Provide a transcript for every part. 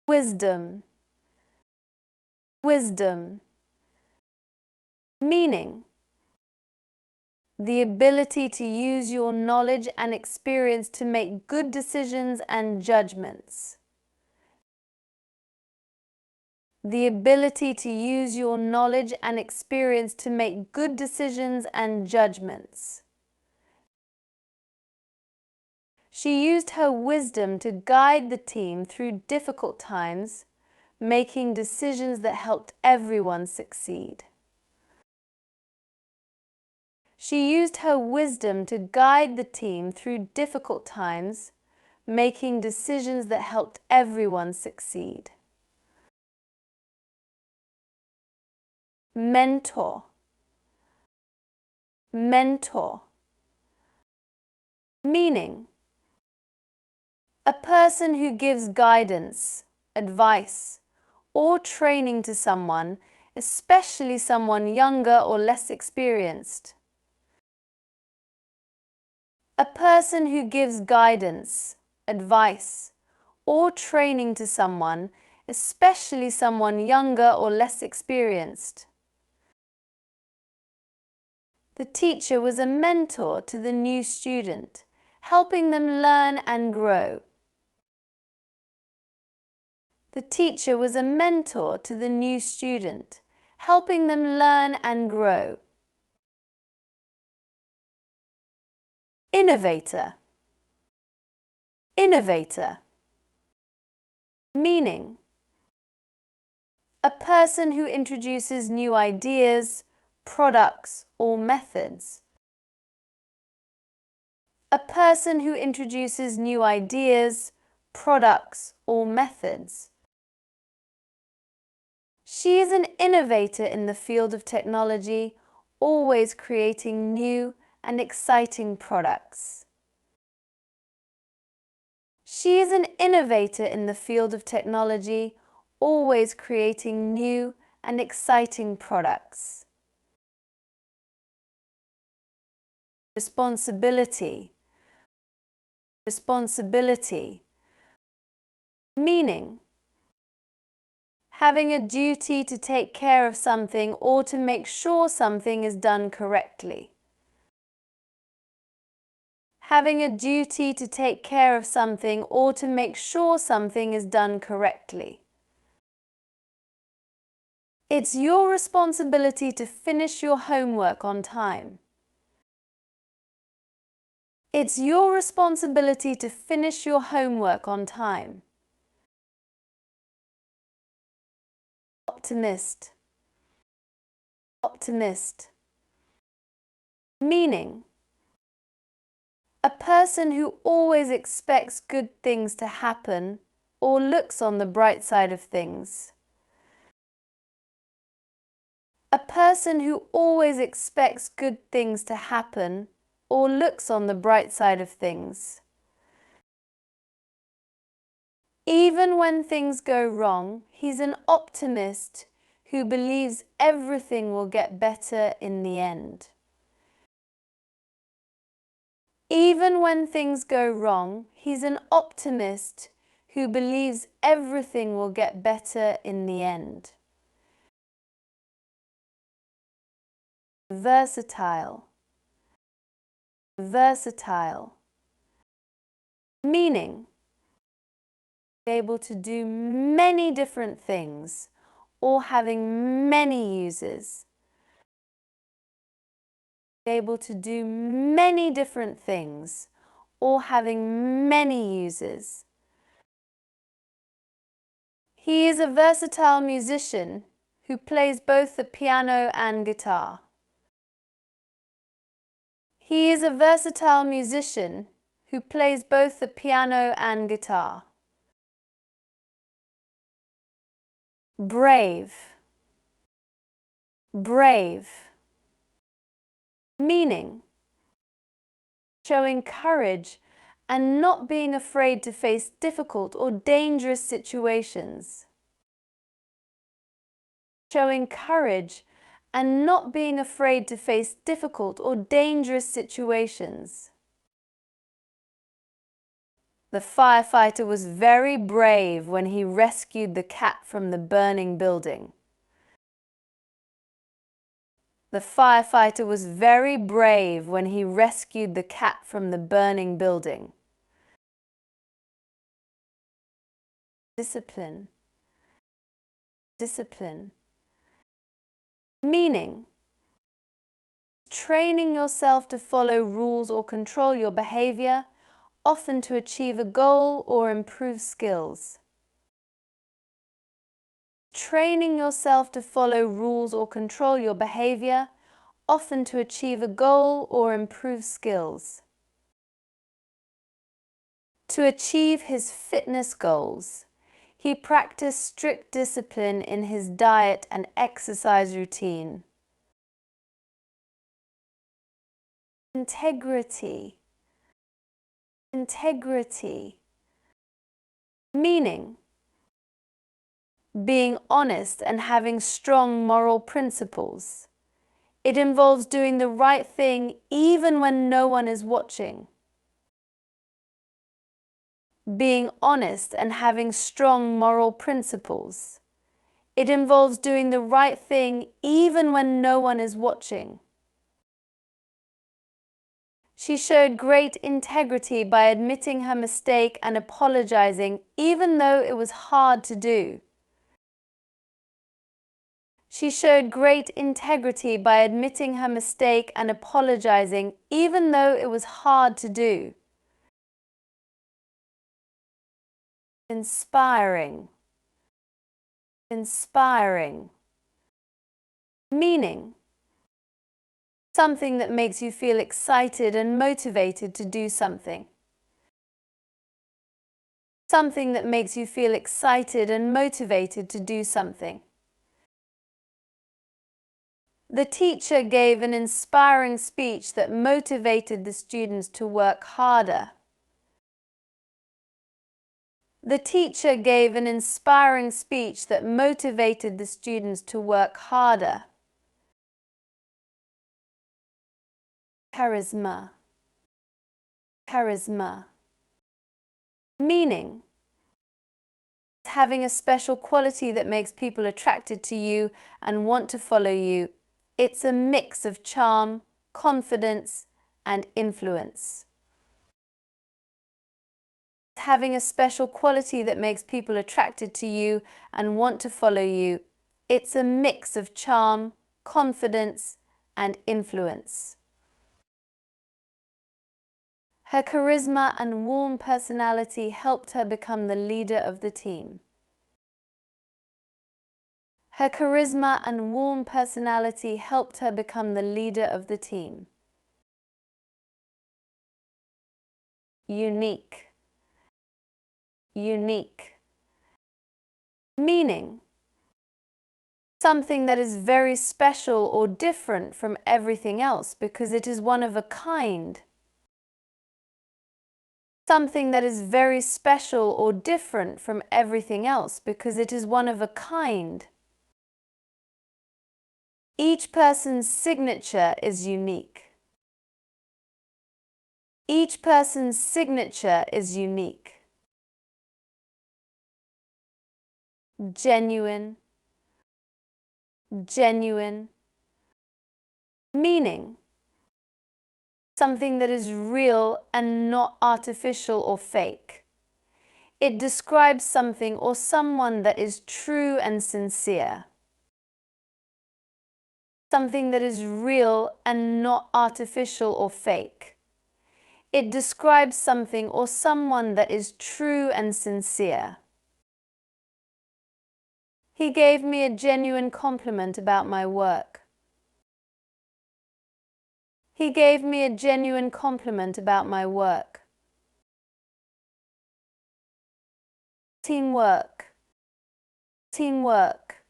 wisdom, wisdom. Meaning: the ability to use your knowledge and experience to make good decisions and judgments. The ability to use your knowledge and experience to make good decisions and judgments. She used her wisdom to guide the team through difficult times, making decisions that helped everyone succeed. She used her wisdom to guide the team through difficult times, making decisions that helped everyone succeed. Mentor, mentor. Meaning: a person who gives guidance, advice, or training to someone, especially someone younger or less experienced. A person who gives guidance, advice, or training to someone, especially someone younger or less experienced. The teacher was a mentor to the new student, helping them learn and grow. The teacher was a mentor to the new student, helping them learn and grow. Innovator, innovator. Meaning: a person who introduces new ideas, products, or methods. A person who introduces new ideas, products, or methods. She is an innovator in the field of technology, always creating new and exciting products. She is an innovator in the field of technology, always creating new and exciting products. Responsibility, responsibility. Meaning: having a duty to take care of something or to make sure something is done correctly. Having a duty to take care of something or to make sure something is done correctly. It's your responsibility to finish your homework on time. It's your responsibility to finish your homework on time. Optimist, optimist. Meaning: a person who always expects good things to happen or looks on the bright side of things. A person who always expects good things to happen or looks on the bright side of things. Even when things go wrong, he's an optimist who believes everything will get better in the end. Even when things go wrong, he's an optimist who believes everything will get better in the end. Versatile, versatile. Meaning: able to do many different things or having many uses. Able to do many different things or having many uses. He is a versatile musician who plays both the piano and guitar. He is a versatile musician who plays both the piano and guitar. Brave, brave. Meaning: showing courage and not being afraid to face difficult or dangerous situations. Showing courage and not being afraid to face difficult or dangerous situations. The firefighter was very brave when he rescued the cat from the burning building. The firefighter was very brave when he rescued the cat from the burning building. Discipline. Discipline. Meaning: training yourself to follow rules or control your behavior, often to achieve a goal or improve skills. Training yourself to follow rules or control your behavior, often to achieve a goal or improve skills. To achieve his fitness goals, he practiced strict discipline in his diet and exercise routine. Integrity. Integrity. Meaning: being honest and having strong moral principles. It involves doing the right thing even when no one is watching. Being honest and having strong moral principles. It involves doing the right thing even when no one is watching. She showed great integrity by admitting her mistake and apologizing even though it was hard to do. She showed great integrity by admitting her mistake and apologizing even though it was hard to do. Inspiring. Inspiring. Meaning: something that makes you feel excited and motivated to do something. Something that makes you feel excited and motivated to do something. The teacher gave an inspiring speech that motivated the students to work harder. The teacher gave an inspiring speech that motivated the students to work harder. Charisma. Charisma. Meaning: having a special quality that makes people attracted to you and want to follow you. It's a mix of charm, confidence, and influence. Having a special quality that makes people attracted to you and want to follow you. It's a mix of charm, confidence, and influence. Her charisma and warm personality helped her become the leader of the team. Her charisma and warm personality helped her become the leader of the team. Unique. Unique. Meaning: something that is very special or different from everything else because it is one of a kind. Something that is very special or different from everything else because it is one of a kind. Each person's signature is unique. Each person's signature is unique. Genuine. Genuine. Meaning: something that is real and not artificial or fake. It describes something or someone that is true and sincere. Something that is real and not artificial or fake. It describes something or someone that is true and sincere. He gave me a genuine compliment about my work. He gave me a genuine compliment about my work. Teamwork. Teamwork.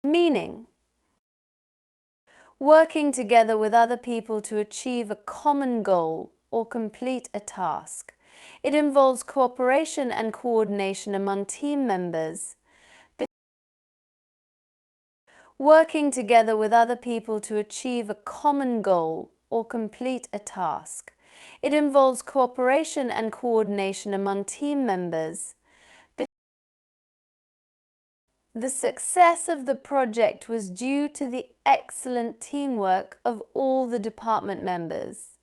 Meaning: working together with other people to achieve a common goal or complete a task. It involves cooperation and coordination among team members. Working together with other people to achieve a common goal or complete a task. It involves cooperation and coordination among team members. The success of the project was due to the excellent teamwork of all the department members.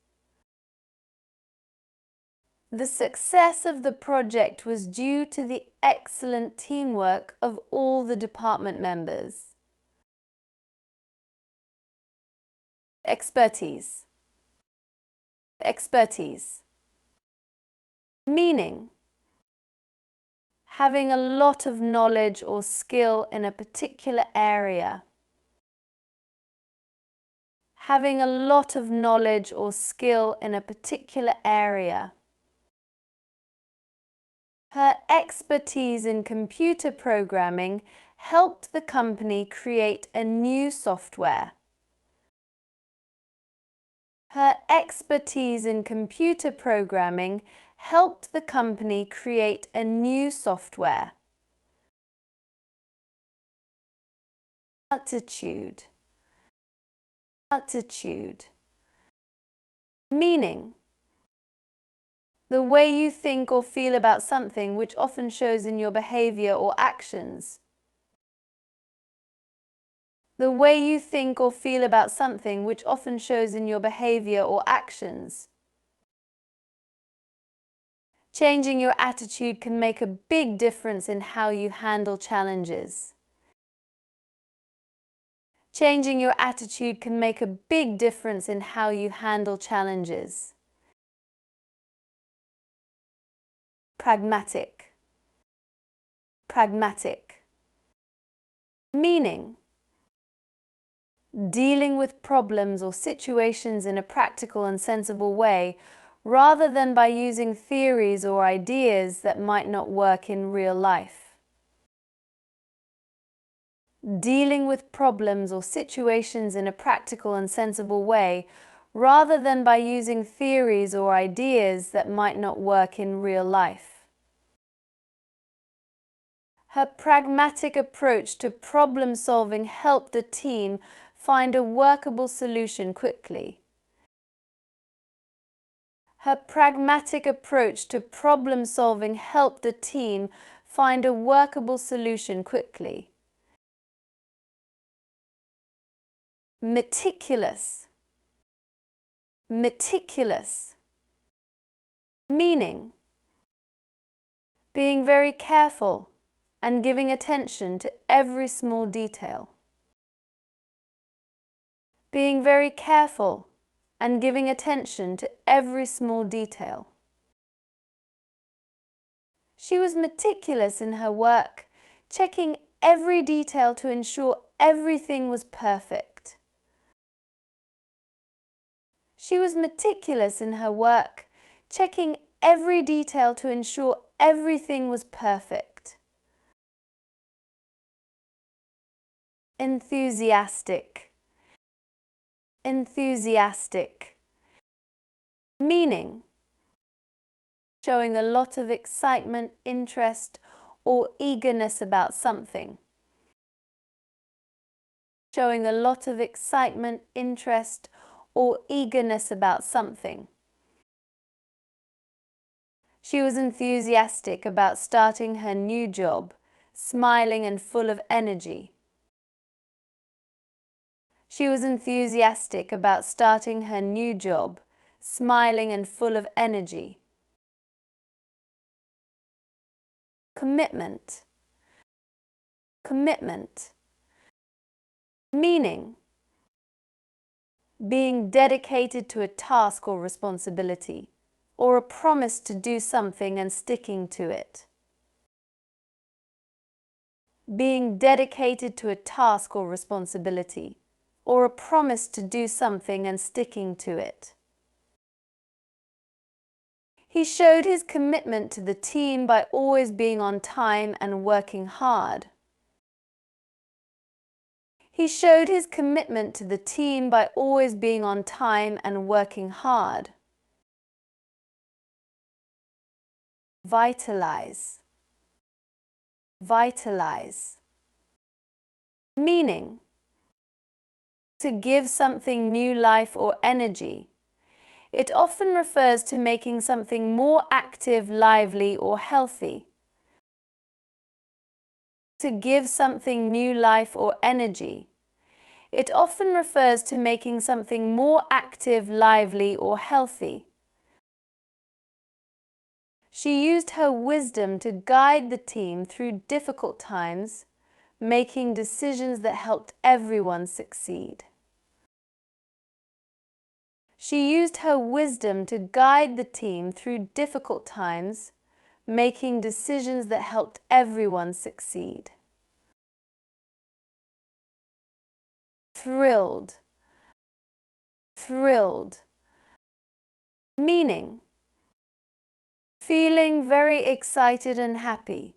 The success of the project was due to the excellent teamwork of all the department members. Expertise. Expertise. Meaning: having a lot of knowledge or skill in a particular area. Having a lot of knowledge or skill in a particular area. Her expertise in computer programming helped the company create a new software. Her expertise in computer programming helped the company create a new software. Attitude. Attitude. Meaning: the way you think or feel about something, which often shows in your behavior or actions. The way you think or feel about something, which often shows in your behavior or actions. Changing your attitude can make a big difference in how you handle challenges. Changing your attitude can make a big difference in how you handle challenges. Pragmatic. Pragmatic. Meaning: dealing with problems or situations in a practical and sensible way, rather than by using theories or ideas that might not work in real life. Dealing with problems or situations in a practical and sensible way, rather than by using theories or ideas that might not work in real life. Her pragmatic approach to problem solving helped the team find a workable solution quickly. Her pragmatic approach to problem solving helped the team find a workable solution quickly. Meticulous. Meticulous. Meaning: being very careful and giving attention to every small detail. Being very careful and giving attention to every small detail. She was meticulous in her work, checking every detail to ensure everything was perfect. She was meticulous in her work, checking every detail to ensure everything was perfect. Enthusiastic. Enthusiastic. Meaning: showing a lot of excitement, interest, or eagerness about something. Showing a lot of excitement, interest, or eagerness about something. She was enthusiastic about starting her new job, smiling and full of energy. She was enthusiastic about starting her new job, smiling and full of energy. Commitment. Commitment. Meaning: being dedicated to a task or responsibility, or a promise to do something and sticking to it. Being dedicated to a task or responsibility, or a promise to do something and sticking to it. He showed his commitment to the team by always being on time and working hard. He showed his commitment to the team by always being on time and working hard. Vitalize. Vitalize. Meaning: to give something new life or energy. It often refers to making something more active, lively, or healthy. To give something new life or energy. It often refers to making something more active, lively, or healthy. She used her wisdom to guide the team through difficult times, making decisions that helped everyone succeed. She used her wisdom to guide the team through difficult times, making decisions that helped everyone succeed. Thrilled. Thrilled. Meaning: feeling very excited and happy.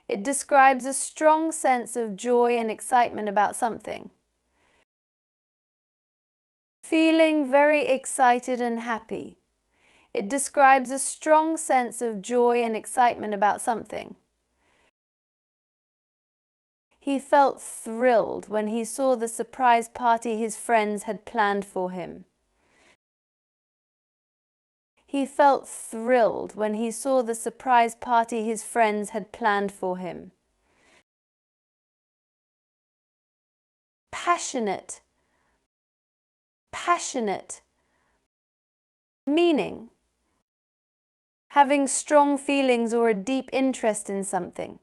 It describes a strong sense of joy and excitement about something. Feeling very excited and happy. It describes a strong sense of joy and excitement about something. He felt thrilled when he saw the surprise party his friends had planned for him. He felt thrilled when he saw the surprise party his friends had planned for him. Passionate. Passionate. Meaning: having strong feelings or a deep interest in something.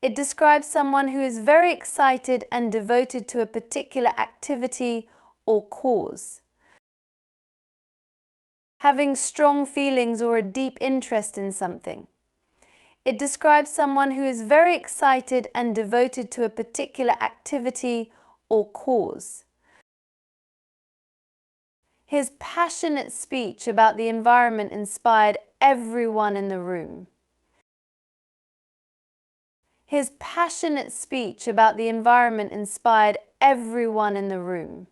It describes someone who is very excited and devoted to a particular activity or cause. Having strong feelings or a deep interest in something. It describes someone who is very excited and devoted to a particular activity or cause. His passionate speech about the environment inspired everyone in the room. His passionate speech about the environment inspired everyone in the room.